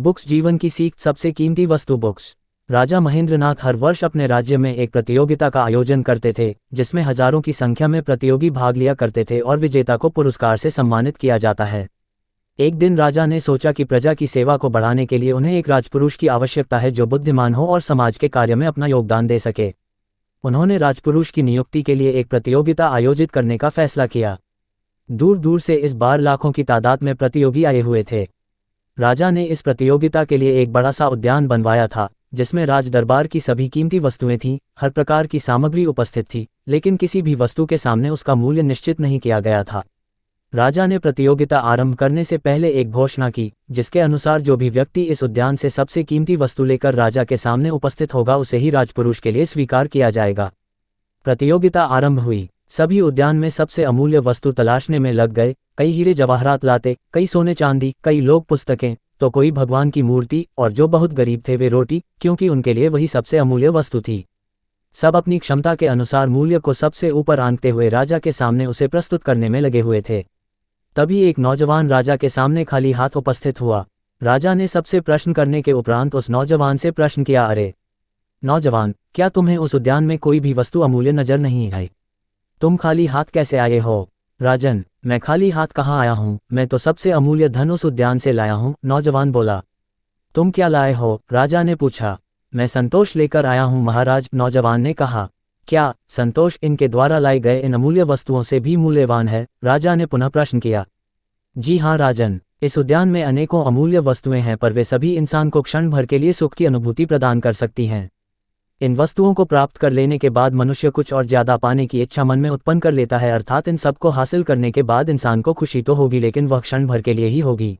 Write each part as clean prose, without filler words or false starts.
Books जीवन की सीख सबसे कीमती वस्तु बुक्स। राजा महेंद्रनाथ हर वर्ष अपने राज्य में एक प्रतियोगिता का आयोजन करते थे जिसमें हजारों की संख्या में प्रतियोगी भाग लिया करते थे और विजेता को पुरस्कार से सम्मानित किया जाता है। एक दिन राजा ने सोचा कि प्रजा की सेवा को बढ़ाने के लिए उन्हें एक राजपुरुष की आवश्यकता है जो बुद्धिमान हो और समाज के कार्य में अपना योगदान दे सके। उन्होंने राजपुरुष की नियुक्ति के लिए एक प्रतियोगिता आयोजित करने का फैसला किया। दूर दूर से इस बार लाखों की तादाद में प्रतियोगी आए हुए थे। राजा ने इस प्रतियोगिता के लिए एक बड़ा सा उद्यान बनवाया था जिसमें राज दरबार की सभी कीमती वस्तुएं थीं, हर प्रकार की सामग्री उपस्थित थी, लेकिन किसी भी वस्तु के सामने उसका मूल्य निश्चित नहीं किया गया था। राजा ने प्रतियोगिता आरंभ करने से पहले एक घोषणा की जिसके अनुसार जो भी व्यक्ति इस उद्यान से सबसे कीमती वस्तु लेकर राजा के सामने उपस्थित होगा उसे ही राजपुरुष के लिए स्वीकार किया जाएगा। प्रतियोगिता आरंभ हुई। सभी उद्यान में सबसे अमूल्य वस्तु तलाशने में लग गए। कई हीरे जवाहरात लाते, कई सोने चांदी, कई लोग पुस्तकें, तो कोई भगवान की मूर्ति, और जो बहुत गरीब थे वे रोटी, क्योंकि उनके लिए वही सबसे अमूल्य वस्तु थी। सब अपनी क्षमता के अनुसार मूल्य को सबसे ऊपर आंकते हुए राजा के सामने उसे प्रस्तुत करने में लगे हुए थे। तभी एक नौजवान राजा के सामने खाली हाथ उपस्थित हुआ। राजा ने सबसे प्रश्न करने के उपरांत उस नौजवान से प्रश्न किया, अरे नौजवान, क्या तुम्हें उस उद्यान में कोई भी वस्तु अमूल्य नजर नहीं आई? तुम खाली हाथ कैसे आए हो? राजन, मैं खाली हाथ कहाँ आया हूँ, मैं तो सबसे अमूल्य धन उस उद्यान से लाया हूँ, नौजवान बोला। तुम क्या लाए हो? राजा ने पूछा। मैं संतोष लेकर आया हूँ महाराज, नौजवान ने कहा। क्या संतोष इनके द्वारा लाई गए इन अमूल्य वस्तुओं से भी मूल्यवान है? राजा ने पुनः प्रश्न किया। जी हाँ राजन, इस उद्यान में अनेकों अमूल्य वस्तुएं हैं पर वे सभी इंसान को क्षण भर के लिए सुख की अनुभूति प्रदान कर सकती हैं। इन वस्तुओं को प्राप्त कर लेने के बाद मनुष्य कुछ और ज्यादा पाने की इच्छा मन में उत्पन्न कर लेता है, अर्थात इन सब को हासिल करने के बाद इंसान को खुशी तो होगी लेकिन वह क्षण भर के लिए ही होगी।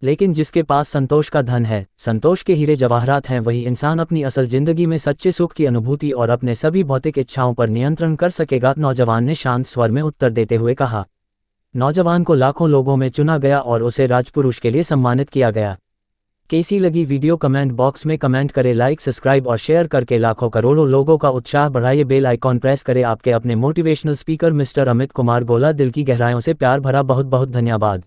लेकिन जिसके पास संतोष का धन है, संतोष के हीरे जवाहरात हैं, वही इंसान अपनी असल जिंदगी में सच्चे सुख की अनुभूति और अपने सभी भौतिक इच्छाओं पर नियंत्रण कर सकेगा, नौजवान ने शांत स्वर में उत्तर देते हुए कहा। नौजवान को लाखों लोगों में चुना गया और उसे राजपुरुष के लिए सम्मानित किया गया। कैसी लगी वीडियो कमेंट बॉक्स में कमेंट करें, लाइक सब्सक्राइब और शेयर करके लाखों करोड़ों लोगों का उत्साह बढ़ाइए। बेल आइकॉन प्रेस करें। आपके अपने motivational speaker mister Amit Kumar गोला। दिल की गहराइयों से प्यार भरा बहुत बहुत धन्यवाद।